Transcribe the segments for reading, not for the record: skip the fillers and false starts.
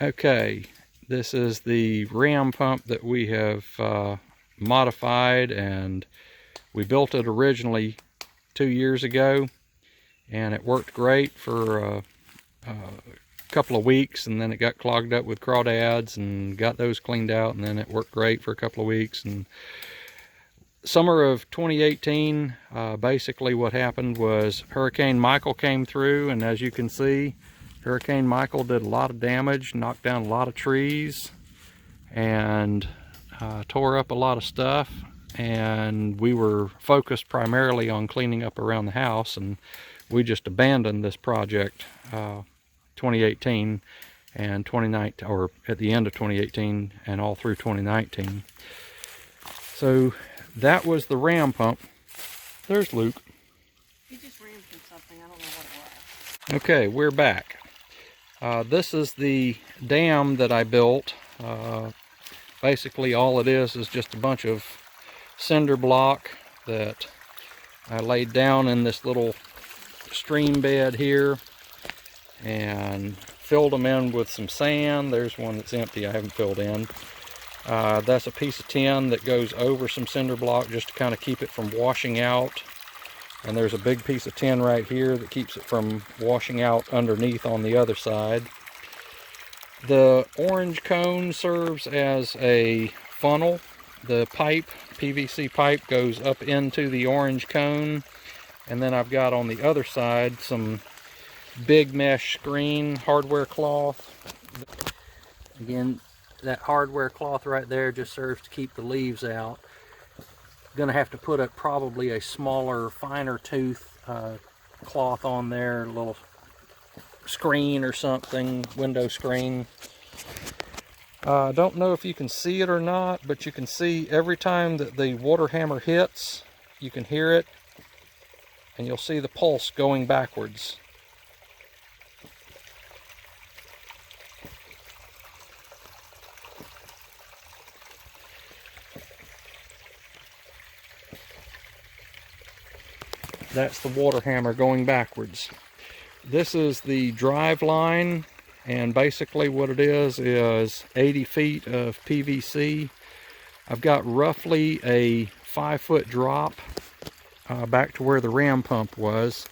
Okay, this is the ram pump that we have modified, and we built it originally 2 years ago, and it worked great for a couple of weeks, and then it got clogged up with crawdads and got those cleaned out, and then it worked great for a couple of weeks. And summer of 2018, basically what happened was Hurricane Michael came through, and as you can see, Hurricane Michael did a lot of damage, knocked down a lot of trees, and tore up a lot of stuff. And we were focused primarily on cleaning up around the house, and we just abandoned this project 2018 and 2019, or at the end of 2018 and all through 2019. So that was the ram pump. There's Luke. He just ran from something. I don't know what it was. Okay, we're back. This is the dam that I built. Basically all it is just a bunch of cinder block that I laid down in this little stream bed here and filled them in with some sand. There's one that's empty I haven't filled in. That's a piece of tin that goes over some cinder block just to kind of keep it from washing out. And there's a big piece of tin right here that keeps it from washing out underneath on the other side. The orange cone serves as a funnel. The pipe, PVC pipe, goes up into the orange cone. And then I've got on the other side some big mesh screen hardware cloth. Again, that hardware cloth right there just serves to keep the leaves out. Gonna have to put probably a smaller, finer tooth cloth on there, a little screen or something, window screen. I don't know if you can see it or not, but you can see every time that the water hammer hits, you can hear it, and you'll see the pulse going backwards. That's the water hammer going backwards. This is the drive line, and basically what it is 80 feet of PVC. I've got roughly a 5-foot drop back to where the ram pump was.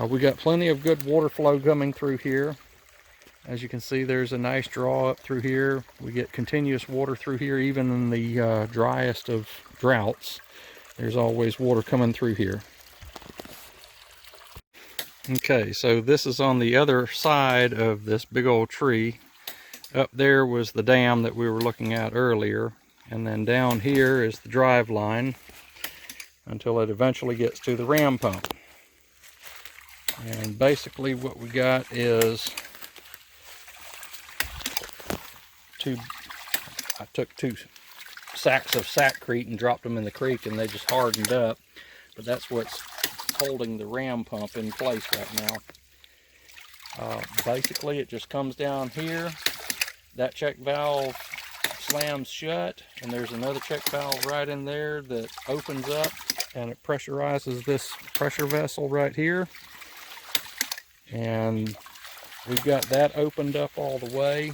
We got plenty of good water flow coming through here. As you can see, there's a nice draw up through here. We get continuous water through here, even in the driest of droughts. There's always water coming through here. Okay, so this is on the other side of this big old tree. Up there was the dam that we were looking at earlier, and then down here is the drive line until it eventually gets to the ram pump. And basically what we got is I took 2 sacks of Sackcrete and dropped them in the creek, and they just hardened up. But that's what's holding the ram pump in place right now. Basically it just comes down here, that check valve slams shut, and there's another check valve right in there that opens up, and it pressurizes this pressure vessel right here, and we've got that opened up all the way,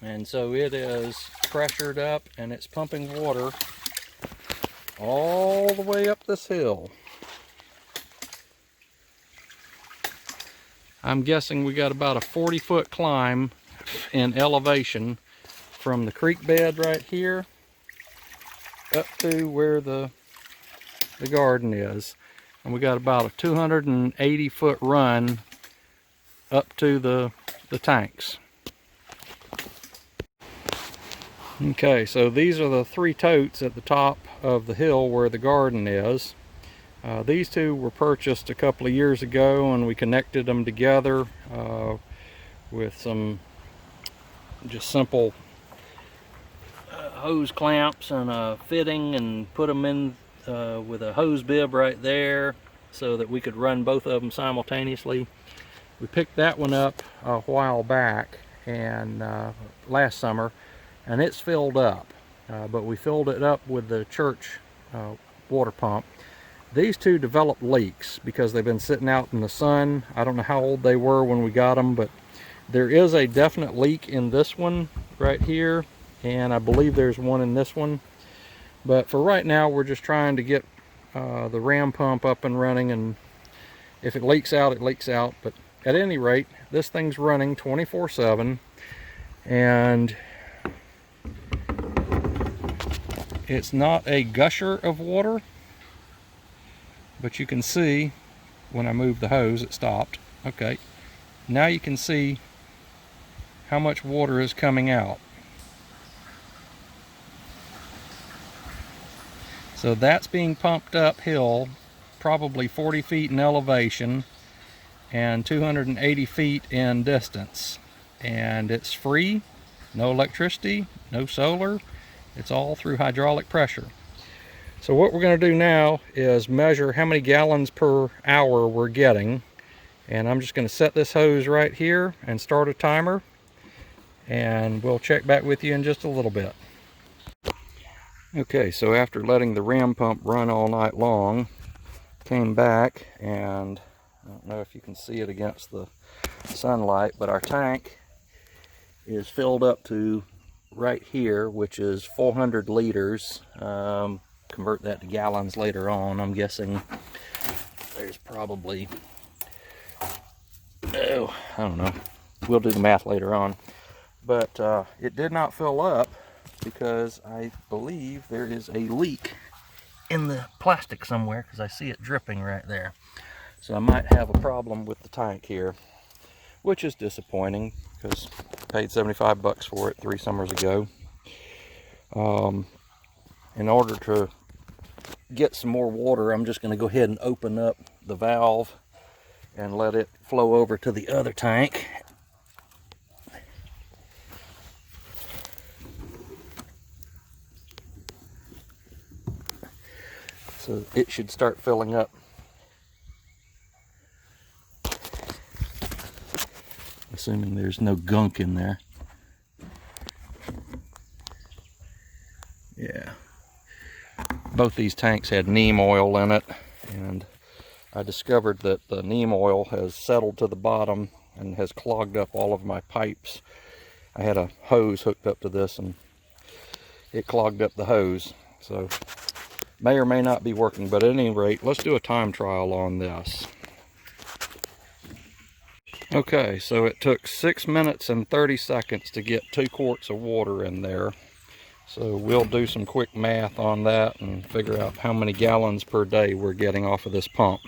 and so it is pressured up, and it's pumping water all the way up this hill. I'm guessing we got about a 40-foot climb in elevation from the creek bed right here up to where the garden is. And we got about a 280-foot run up to the tanks. Okay, so these are the 3 totes at the top of the hill where the garden is. These 2 were purchased a couple of years ago, and we connected them together with some just simple hose clamps and a fitting, and put them in with a hose bib right there so that we could run both of them simultaneously. We picked that one up a while back, and last summer, and it's filled up, but we filled it up with the church water pump. These 2 developed leaks because they've been sitting out in the sun. I don't know how old they were when we got them, but There is a definite leak in this one right here, and I believe there's one in this one. But for right now, we're just trying to get the ram pump up and running, and if it leaks out, it leaks out. But at any rate, this thing's running 24/7, and it's not a gusher of water, but you can see when I moved the hose, it stopped. Okay, now you can see how much water is coming out. So that's being pumped uphill, probably 40 feet in elevation and 280 feet in distance. And it's free, no electricity, no solar. It's all through hydraulic pressure. So what we're going to do now is measure how many gallons per hour we're getting. And I'm just going to set this hose right here and start a timer. And we'll check back with you in just a little bit. Okay, so after letting the ram pump run all night long, came back, and I don't know if you can see it against the sunlight, but our tank is filled up to right here, which is 400 liters. Convert that to gallons later on. I'm guessing there's probably, I don't know. We'll do the math later on. But it did not fill up because I believe there is a leak in the plastic somewhere, because I see it dripping right there. So I might have a problem with the tank here, which is disappointing because I paid 75 bucks for it 3 summers ago. In order to get some more water, I'm just going to go ahead and open up the valve and let it flow over to the other tank. So it should start filling up. Assuming there's no gunk in there. Yeah. Both these tanks had neem oil in it, and I discovered that the neem oil has settled to the bottom and has clogged up all of my pipes. I had a hose hooked up to this and it clogged up the hose. So may or may not be working, but at any rate, let's do a time trial on this. Okay, so it took 6 minutes and 30 seconds to get 2 quarts of water in there. So we'll do some quick math on that and figure out how many gallons per day we're getting off of this pump.